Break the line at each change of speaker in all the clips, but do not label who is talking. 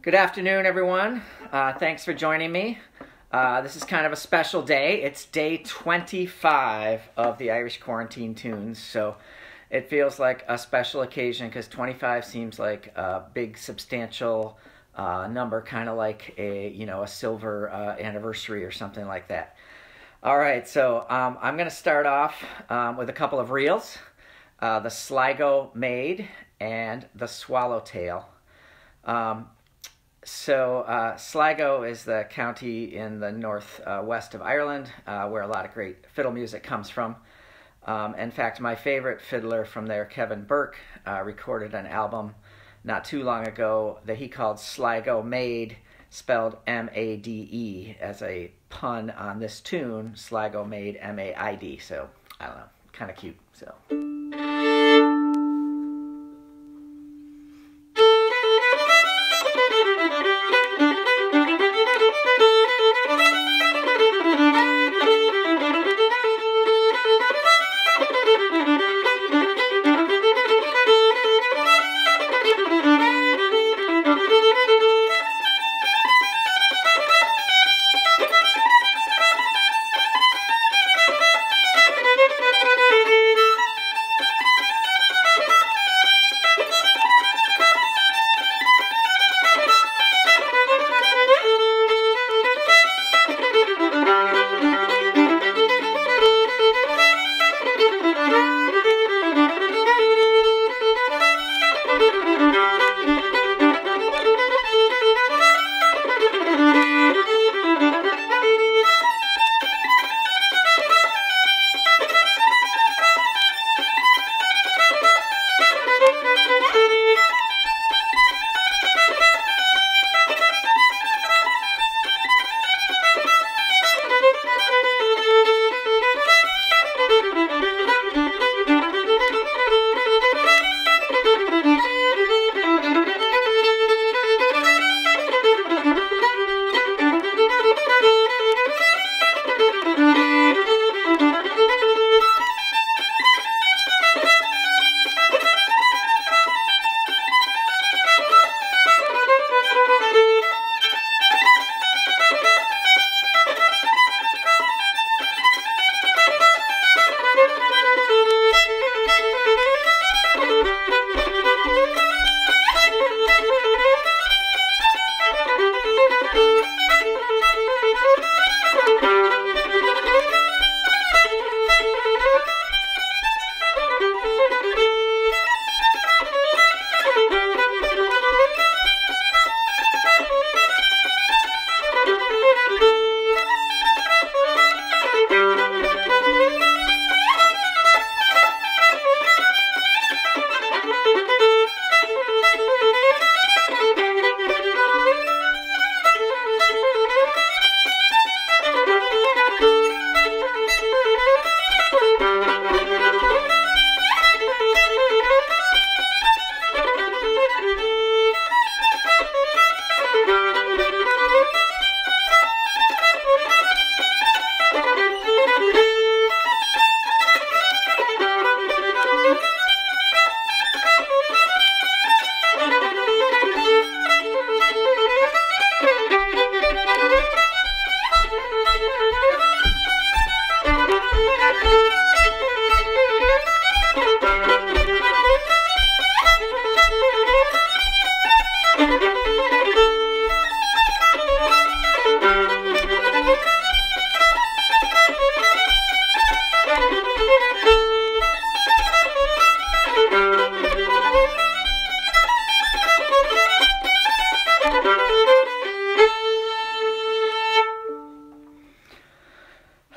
Good afternoon, everyone. Thanks for joining me. This is kind of a special day. It's day 25 of the Irish Quarantine Tunes, so it feels like a special occasion because 25 seems like a big, substantial number, kind of like a silver anniversary or something like that. All right, so I'm going to start off with a couple of reels, the Sligo Maid and the Swallowtail. Sligo is the county in the northwest of Ireland where a lot of great fiddle music comes from. In fact, my favorite fiddler from there, Kevin Burke, recorded an album not too long ago that he called Sligo Maid, spelled M-A-D-E, as a pun on this tune, Sligo Maid M-A-I-D. So, I don't know, kind of cute. So.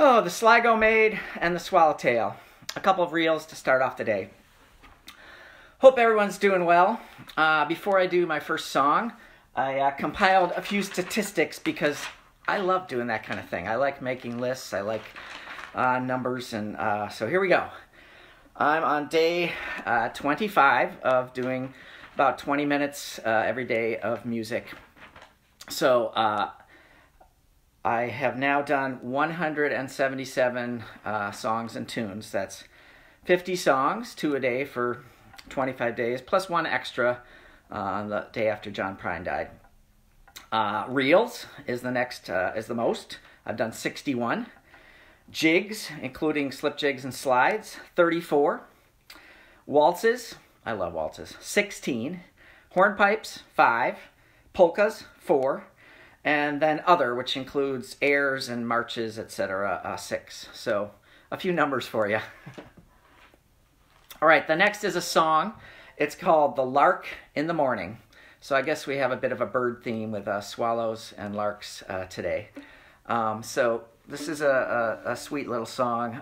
Oh, the Sligo Maid and the Swallowtail. A couple of reels to start off the day. Hope everyone's doing well. Before I do my first song, I compiled a few statistics because I love doing that kind of thing. I like making lists. I like numbers, and so here we go. I'm on day 25 of doing about 20 minutes every day of music. So I have now done 177 songs and tunes. That's 50 songs, 2 a day for 25 days, plus 1 extra on the day after John Prine died. Reels is the next, is the most. I've done 61. Jigs, including slip jigs and slides, 34. Waltzes, I love waltzes, 16. Hornpipes, 5. Polkas, 4. And then other, which includes airs and marches, etc., 6. So a few numbers for you. All right, the next is a song. It's called The Lark in the Morning. So I guess we have a bit of a bird theme with swallows and larks today. So this is a sweet little song,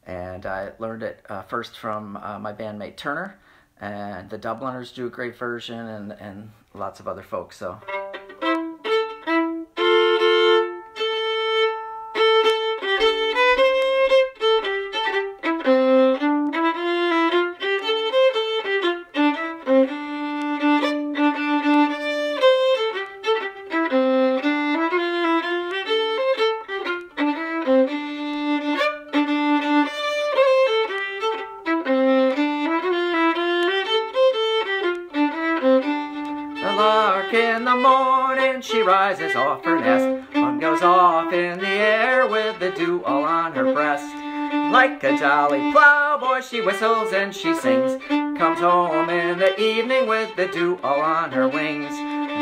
and I learned it first from my bandmate Turner, and the Dubliners do a great version, and lots of other folks. So. In the morning she rises off her nest, one goes off in the air with the dew all on her breast. Like a jolly plowboy she whistles and she sings, comes home in the evening with the dew all on her wings.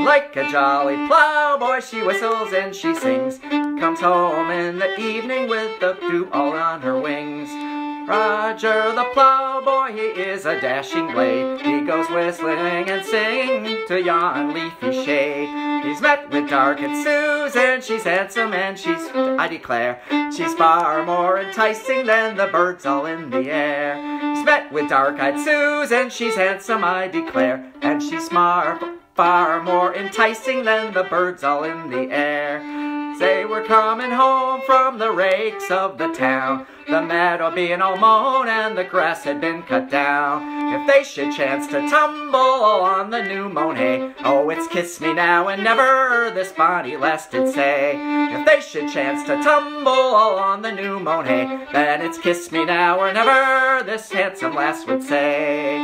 Like a jolly plowboy she whistles and she sings, comes home in the evening with the dew all on her wings. Roger the plowboy, he is a dashing blade. He goes whistling and singing to yon leafy shade. He's met with dark-eyed Susan, she's handsome and she's, I declare, she's far more enticing than the birds all in the air. He's met with dark-eyed Susan, she's handsome, I declare, and she's far more enticing than the birds all in the air. They were coming home from the rakes of the town, the meadow being all mown and the grass had been cut down. If they should chance to tumble on the new mown hay, oh, it's kiss me now and never, this bonny lass did say. If they should chance to tumble on the new mown hay, then it's kiss me now or never, this handsome lass would say.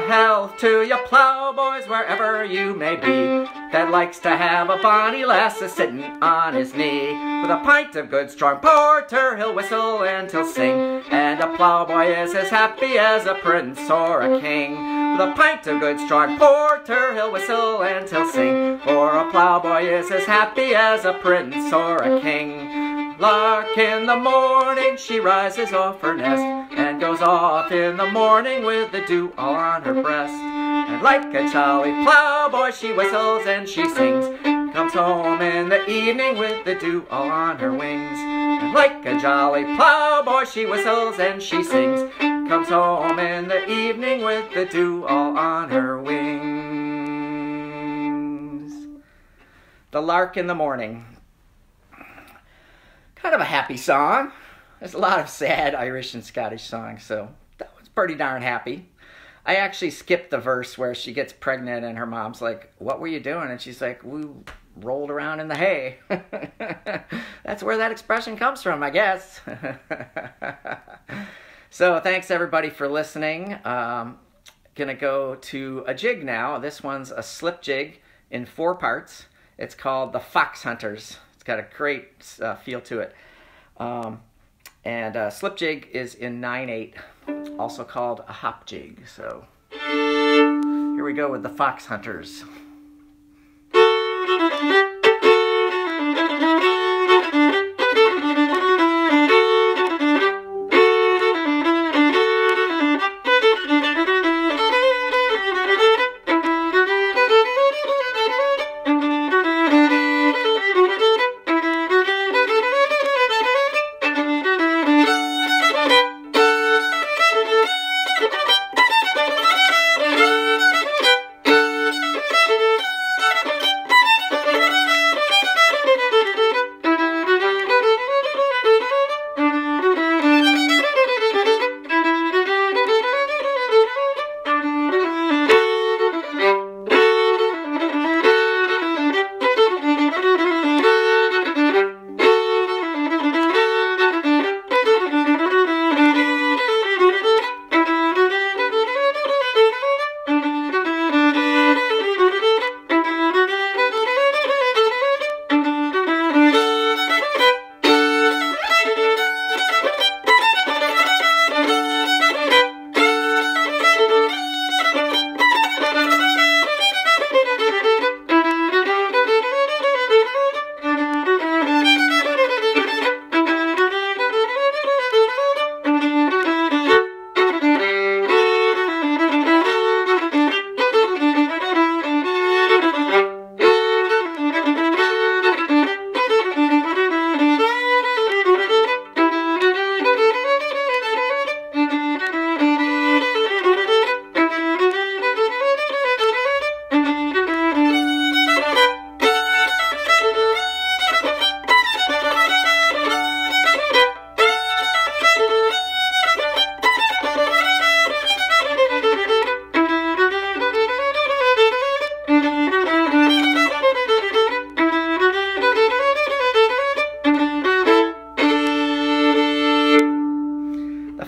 Health to you plowboys wherever you may be, that likes to have a bonny lass a-sittin' on his knee. With a pint of good strong porter he'll whistle and he'll sing, and a plowboy is as happy as a prince or a king. With a pint of good strong porter he'll whistle and he'll sing, for a plowboy is as happy as a prince or a king. Lark in the morning, she rises off her nest, and goes off in the morning with the dew all on her breast. And like a jolly plowboy she whistles and she sings, comes home in the evening with the dew all on her wings. And like a jolly plowboy she whistles and she sings, comes home in the evening with the dew all on her wings. The Lark in the Morning. Kind of a happy song. There's a lot of sad Irish and Scottish songs, so that was pretty darn happy. I actually skipped the verse where she gets pregnant and her mom's like, "What were you doing?" And she's like, "We rolled around in the hay." That's where that expression comes from, I guess. So thanks everybody for listening. Gonna go to a jig now. This one's a slip jig in 4 parts. It's called the Foxhunters. Got a great feel to it. And slip jig is in 9/8, also called a hop jig. So here we go with the Foxhunters.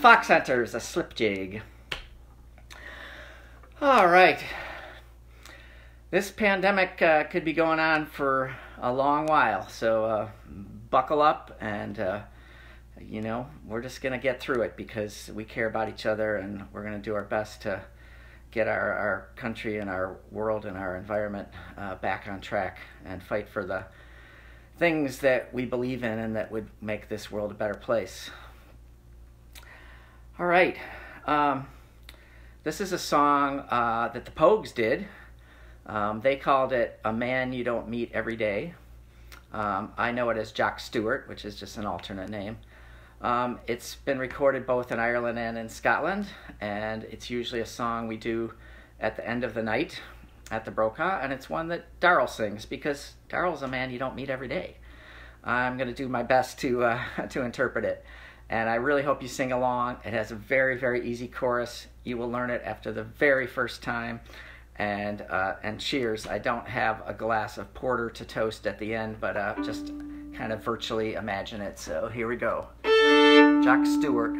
Foxhunters, a slip jig. All right. This pandemic could be going on for a long while, so buckle up and, you know, we're just going to get through it because we care about each other and we're going to do our best to get our country and our world and our environment back on track and fight for the things that we believe in and that would make this world a better place. All right. This is a song that the Pogues did. They called it A Man You Don't Meet Every Day. I know it as Jock Stewart, which is just an alternate name. It's been recorded both in Ireland and in Scotland, and it's usually a song we do at the end of the night at the Brokaw, and it's one that Darrell sings because Darrell's a man you don't meet every day. I'm going to do my best to interpret it, and I really hope you sing along. It has a very, very easy chorus. You will learn it after the very first time. And cheers. I don't have a glass of porter to toast at the end, but just kind of virtually imagine it. So here we go. Jock Stewart.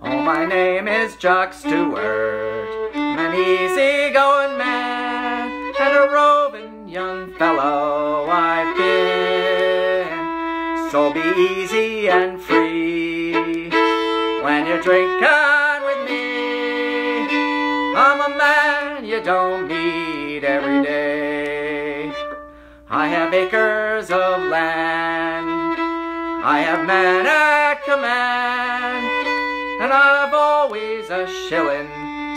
Oh, my name is Jock Stewart. I'm an easygoing man and a roving young fellow I've been. So be easy and free when you're drinking with me. I'm a man you don't meet every day. I have acres of land, I have men at command, and I've always a shilling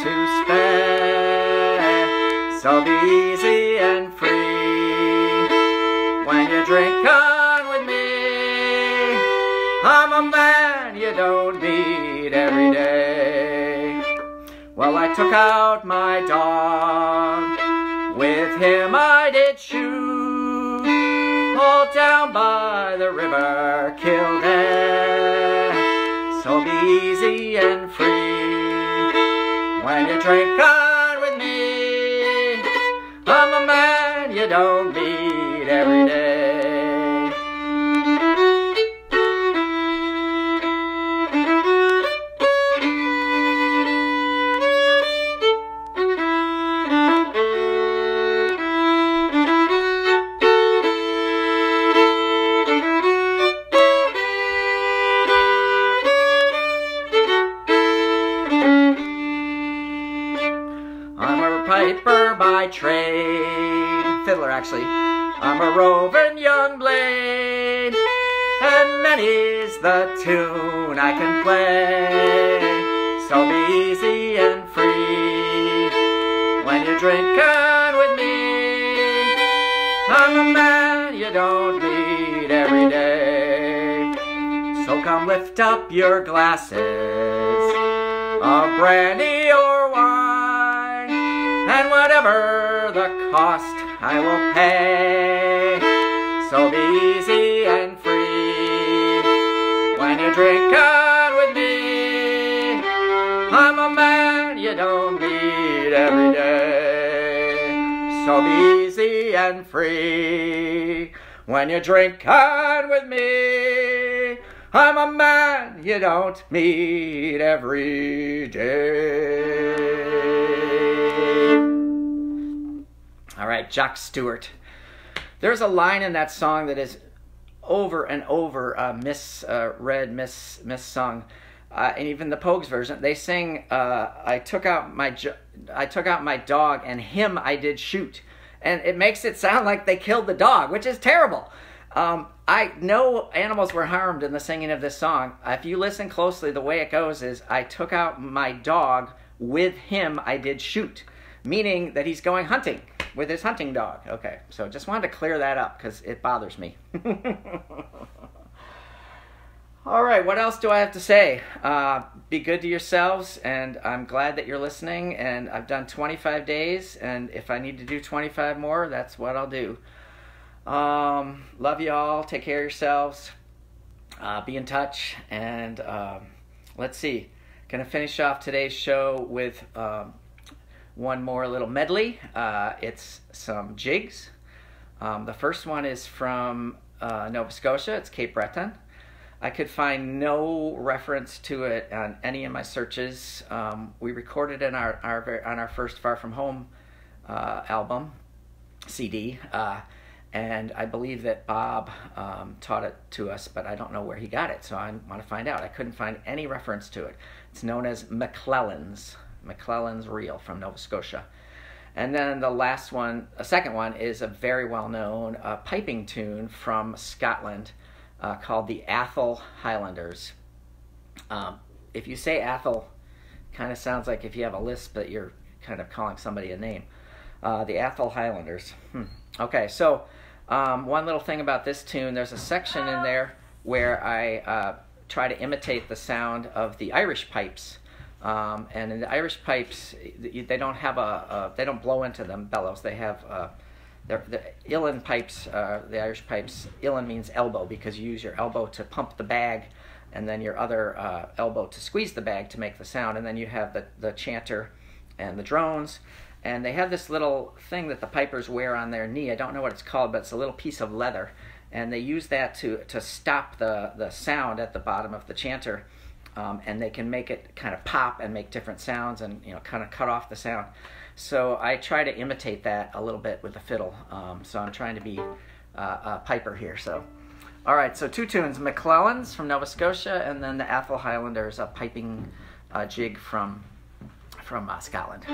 to spare. So be easy and free when you're drinking with me. I'm a man you don't meet every day. Well, I took out my dog, with him I did shoot, all down by the river Kildare. So be easy and free when you're drinking with me. I'm a man you don't meet every day. I'm a piper by trade, fiddler actually. I'm a roving young blade, and many's the tune I can play. So be easy and free when you're drinking with me. I'm a man you don't meet every day. So come lift up your glasses of brandy or wine, and whatever the cost I will pay. So be easy and free when you're drinking with me. I'm a man you don't meet every day. So be easy and free when you're drinking with me. I'm a man you don't meet every day. All right, Jock Stewart. There's a line in that song that is over and over misread, missung. And even the Pogues version, they sing, I took out my dog and him I did shoot. And it makes it sound like they killed the dog, which is terrible. No animals were harmed in the singing of this song. If you listen closely, the way it goes is, I took out my dog, with him I did shoot. Meaning that he's going hunting with his hunting dog. Okay, so just wanted to clear that up because it bothers me. All right, what else do I have to say? Be good to yourselves, and I'm glad that you're listening, and I've done 25 days, and if I need to do 25 more, that's what I'll do. Love you all. Take care of yourselves. Be in touch, and let's see. Gonna finish off today's show with one more little medley. It's some jigs. The first one is from Nova Scotia. It's Cape Breton. I could find no reference to it on any of my searches. We recorded it on our first Far From Home album, CD, and I believe that Bob taught it to us, but I don't know where he got it, so I want to find out. I couldn't find any reference to it. It's known as MacLellan's reel from Nova Scotia. And then the second one, is a very well-known piping tune from Scotland called the Atholl Highlanders. If you say Atholl, kind of sounds like if you have a lisp that you're kind of calling somebody a name. The Atholl Highlanders. Okay, so one little thing about this tune, there's a section in there where I try to imitate the sound of the Irish pipes. And in the Irish pipes, they don't have they don't blow into them bellows. They have the uilleann pipes. The Irish pipes, uilleann means elbow because you use your elbow to pump the bag, and then your other elbow to squeeze the bag to make the sound. And then you have the chanter and the drones, and they have this little thing that the pipers wear on their knee. I don't know what it's called, but it's a little piece of leather, and they use that to stop the sound at the bottom of the chanter. And they can make it kind of pop and make different sounds and, you know, kind of cut off the sound. So I try to imitate that a little bit with the fiddle. So I'm trying to be a piper here. So, all right, so two tunes, MacLellan's from Nova Scotia, and then the Atholl Highlanders, a piping jig from Scotland.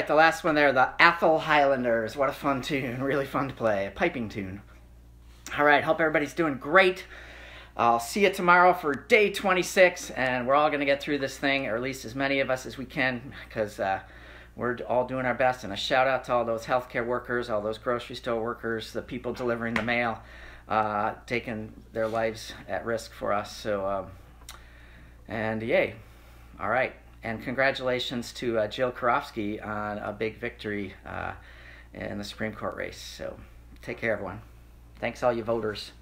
right, the last one there, the Atholl Highlanders. What a fun tune, really fun to play, a piping tune. All right, hope everybody's doing great. I'll see you tomorrow for day 26, and we're all going to get through this thing, or at least as many of us as we can, because we're all doing our best. And a shout out to all those healthcare workers, all those grocery store workers, the people delivering the mail, taking their lives at risk for us. So, and yay. All right. And congratulations to Jill Karofsky on a big victory in the Supreme Court race. So take care, everyone. Thanks, all you voters.